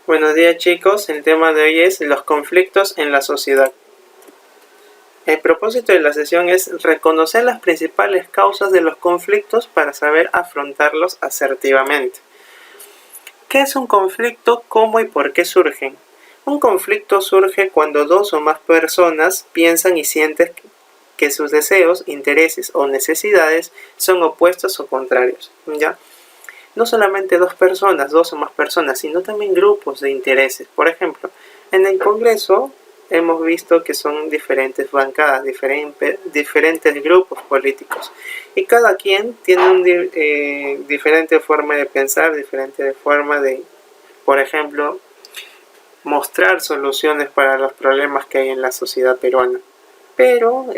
Buenos días chicos, el tema de hoy es los conflictos en la sociedad. El propósito de la sesión es reconocer las principales causas de los conflictos para saber afrontarlos asertivamente. ¿Qué es un conflicto? ¿Cómo y por qué surgen? Un conflicto surge cuando dos o más personas piensan y sienten que sus deseos, intereses o necesidades son opuestos o contrarios, ¿ya? No solamente dos personas, dos o más personas, sino también grupos de intereses. Por ejemplo, en el Congreso hemos visto que son diferentes bancadas, diferentes grupos políticos. Y cada quien tiene una diferente forma de pensar, diferente forma de, por ejemplo, mostrar soluciones para los problemas que hay en la sociedad peruana. Pero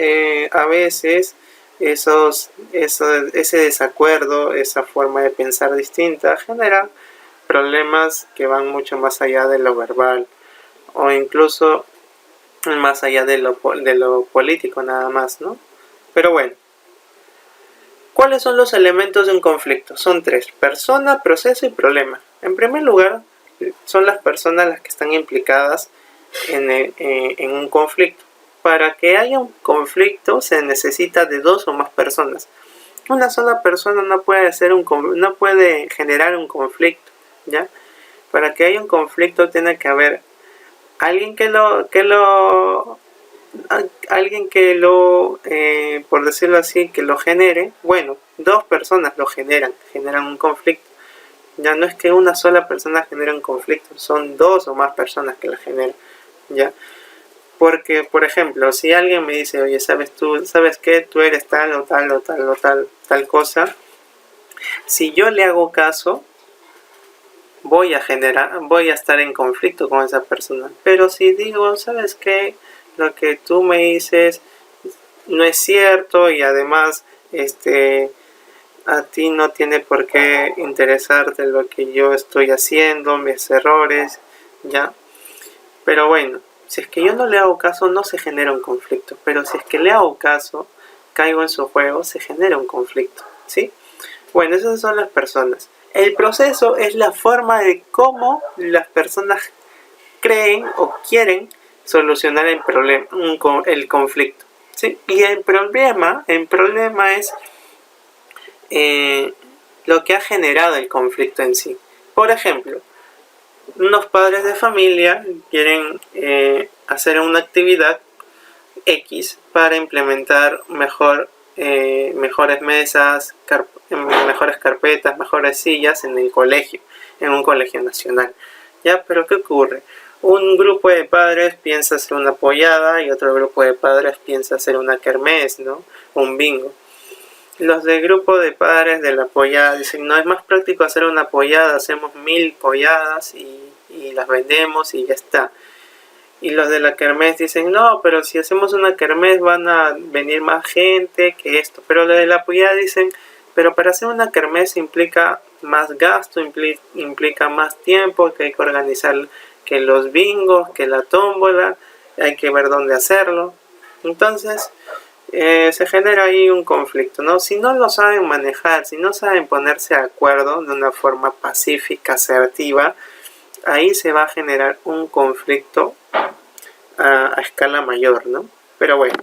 a veces ese desacuerdo, esa forma de pensar distinta genera problemas que van mucho más allá de lo verbal o incluso más allá de lo político nada más, ¿no? Pero bueno, ¿cuáles son los elementos de un conflicto? Son tres: persona, proceso y problema. En primer lugar, son las personas las que están implicadas en un conflicto. Para que haya un conflicto se necesita de dos o más personas. Una sola persona no puede generar un conflicto, ¿ya? Para que haya un conflicto tiene que haber alguien por decirlo así, que lo genere. Bueno, dos personas lo generan un conflicto. Ya no es que una sola persona genere un conflicto, son dos o más personas que lo generan, ¿ya? Porque, por ejemplo, si alguien me dice, oye, ¿sabes qué? Tú eres tal o tal o tal o tal cosa. Si yo le hago caso, voy a estar en conflicto con esa persona. Pero si digo, ¿sabes qué? Lo que tú me dices no es cierto y además, a ti no tiene por qué interesarte lo que yo estoy haciendo, mis errores, ¿ya? Pero bueno, si es que yo no le hago caso, no se genera un conflicto. Pero si es que le hago caso, caigo en su juego, se genera un conflicto, ¿sí? Bueno, esas son las personas. El proceso es la forma de cómo las personas creen o quieren solucionar el conflicto, ¿sí? Y el problema es lo que ha generado el conflicto en sí. Por ejemplo, unos padres de familia quieren hacer una actividad X para implementar mejores mesas, mejores carpetas, mejores sillas en el colegio, en un colegio nacional. ¿Ya? Pero ¿qué ocurre? Un grupo de padres piensa hacer una pollada y otro grupo de padres piensa hacer una kermés, ¿no? Un bingo. Los del grupo de padres de la pollada dicen, no, es más práctico hacer una pollada, hacemos 1000 polladas y las vendemos y ya está. Y los de la kermés dicen, no, pero si hacemos una kermés van a venir más gente que esto. Pero los de la pollada dicen, pero para hacer una kermés implica más gasto, implica más tiempo, que hay que organizar que los bingos, que la tómbola, hay que ver dónde hacerlo. Entonces se genera ahí un conflicto, ¿no? Si no lo saben manejar, si no saben ponerse de acuerdo de una forma pacífica, asertiva, ahí se va a generar un conflicto a escala mayor, ¿no? Pero bueno,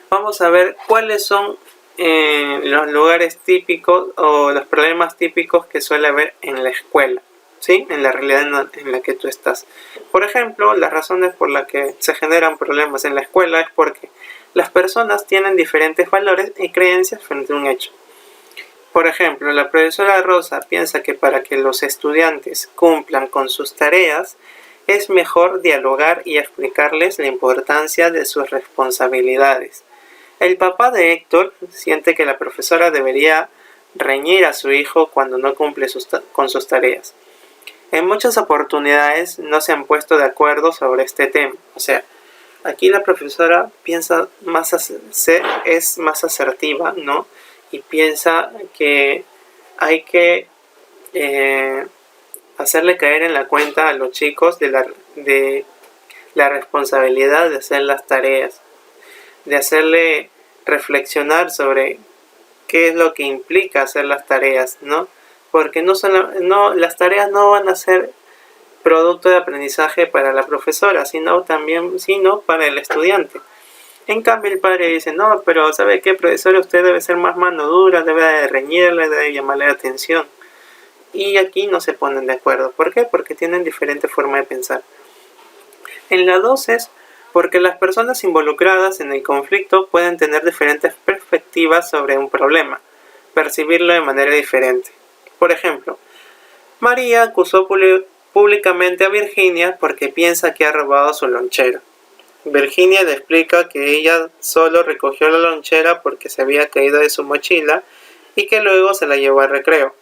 vamos a ver cuáles son los lugares típicos o los problemas típicos que suele haber en la escuela, ¿sí? En la realidad en la que tú estás. Por ejemplo, las razones por las que se generan problemas en la escuela es porque las personas tienen diferentes valores y creencias frente a un hecho. Por ejemplo, la profesora Rosa piensa que para que los estudiantes cumplan con sus tareas, es mejor dialogar y explicarles la importancia de sus responsabilidades. El papá de Héctor siente que la profesora debería reñir a su hijo cuando no cumple con sus tareas. En muchas oportunidades no se han puesto de acuerdo sobre este tema. O sea, aquí la profesora piensa es más asertiva, ¿no? Y piensa que hay que hacerle caer en la cuenta a los chicos de la responsabilidad de hacer las tareas, de hacerle reflexionar sobre qué es lo que implica hacer las tareas, ¿no? Porque las tareas no van a ser producto de aprendizaje para la profesora, sino para el estudiante. En cambio el padre dice, no, pero ¿sabe qué, profesora? Usted debe ser más mano dura, debe de reñirle, debe llamarle la atención. Y aquí no se ponen de acuerdo. ¿Por qué? Porque tienen diferente forma de pensar. En la 2 es porque las personas involucradas en el conflicto pueden tener diferentes perspectivas sobre un problema, percibirlo de manera diferente. Por ejemplo, María acusó públicamente a Virginia porque piensa que ha robado su lonchera. Virginia le explica que ella solo recogió la lonchera porque se había caído de su mochila y que luego se la llevó al recreo.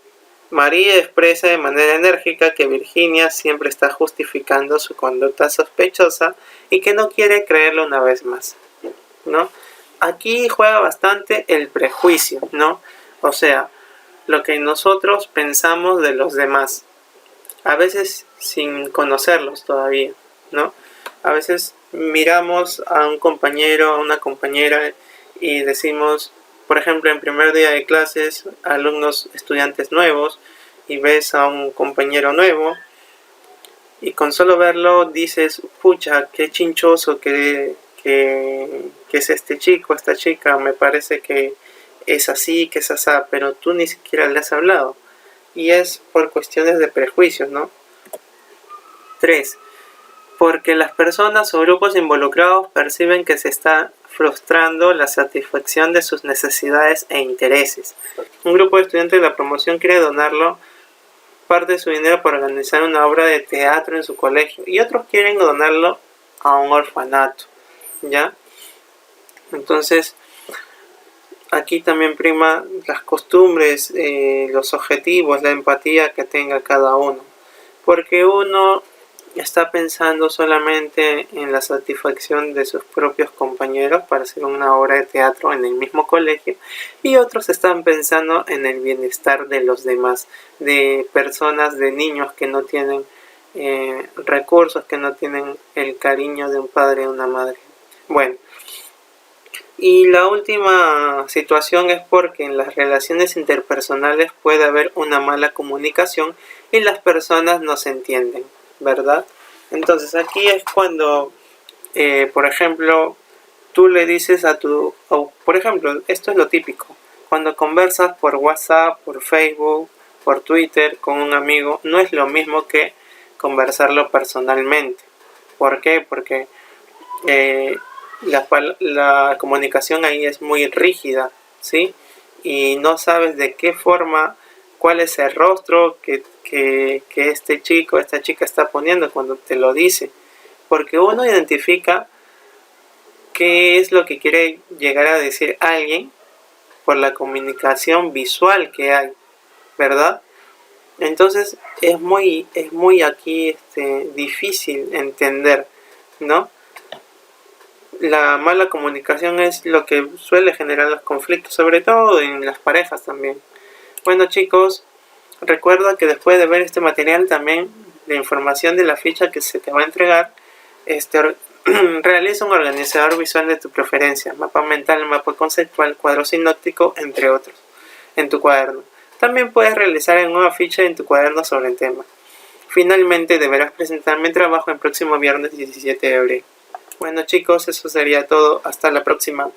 María expresa de manera enérgica que Virginia siempre está justificando su conducta sospechosa y que no quiere creerlo una vez más, ¿no? Aquí juega bastante el prejuicio, ¿no? O sea, lo que nosotros pensamos de los demás, a veces sin conocerlos todavía, ¿no? A veces miramos a un compañero, a una compañera y decimos, por ejemplo, en primer día de clases, alumnos, estudiantes nuevos, y ves a un compañero nuevo y con solo verlo dices, pucha, qué chinchoso que es este chico, esta chica, me parece que es así, que es asá, pero tú ni siquiera le has hablado. Y es por cuestiones de prejuicios, ¿no? 3. Porque las personas o grupos involucrados perciben que se está frustrando la satisfacción de sus necesidades e intereses. Un grupo de estudiantes de la promoción quiere donarlo parte de su dinero para organizar una obra de teatro en su colegio y otros quieren donarlo a un orfanato, ¿ya? Entonces, aquí también prima las costumbres, los objetivos, la empatía que tenga cada uno, porque uno está pensando solamente en la satisfacción de sus propios compañeros para hacer una obra de teatro en el mismo colegio y otros están pensando en el bienestar de los demás, de personas, de niños que no tienen recursos, que no tienen el cariño de un padre o una madre. Bueno, y la última situación es porque en las relaciones interpersonales puede haber una mala comunicación y las personas no se entienden, ¿verdad? Entonces aquí es cuando, por ejemplo, tú le dices por ejemplo, esto es lo típico, cuando conversas por WhatsApp, por Facebook, por Twitter con un amigo, no es lo mismo que conversarlo personalmente. ¿Por qué? Porque la comunicación ahí es muy rígida, ¿sí? Y no sabes de qué forma, cuál es el rostro que este chico, esta chica está poniendo cuando te lo dice. Porque uno identifica qué es lo que quiere llegar a decir alguien por la comunicación visual que hay, ¿verdad? Entonces es muy aquí difícil entender, ¿no? La mala comunicación es lo que suele generar los conflictos, sobre todo en las parejas también. Bueno, chicos, recuerda que después de ver este material también la información de la ficha que se te va a entregar, realiza un organizador visual de tu preferencia, mapa mental, mapa conceptual, cuadro sinóptico, entre otros, en tu cuaderno. También puedes realizar una nueva ficha en tu cuaderno sobre el tema. Finalmente deberás presentar mi trabajo el próximo viernes 17 de abril. Bueno chicos, eso sería todo. Hasta la próxima.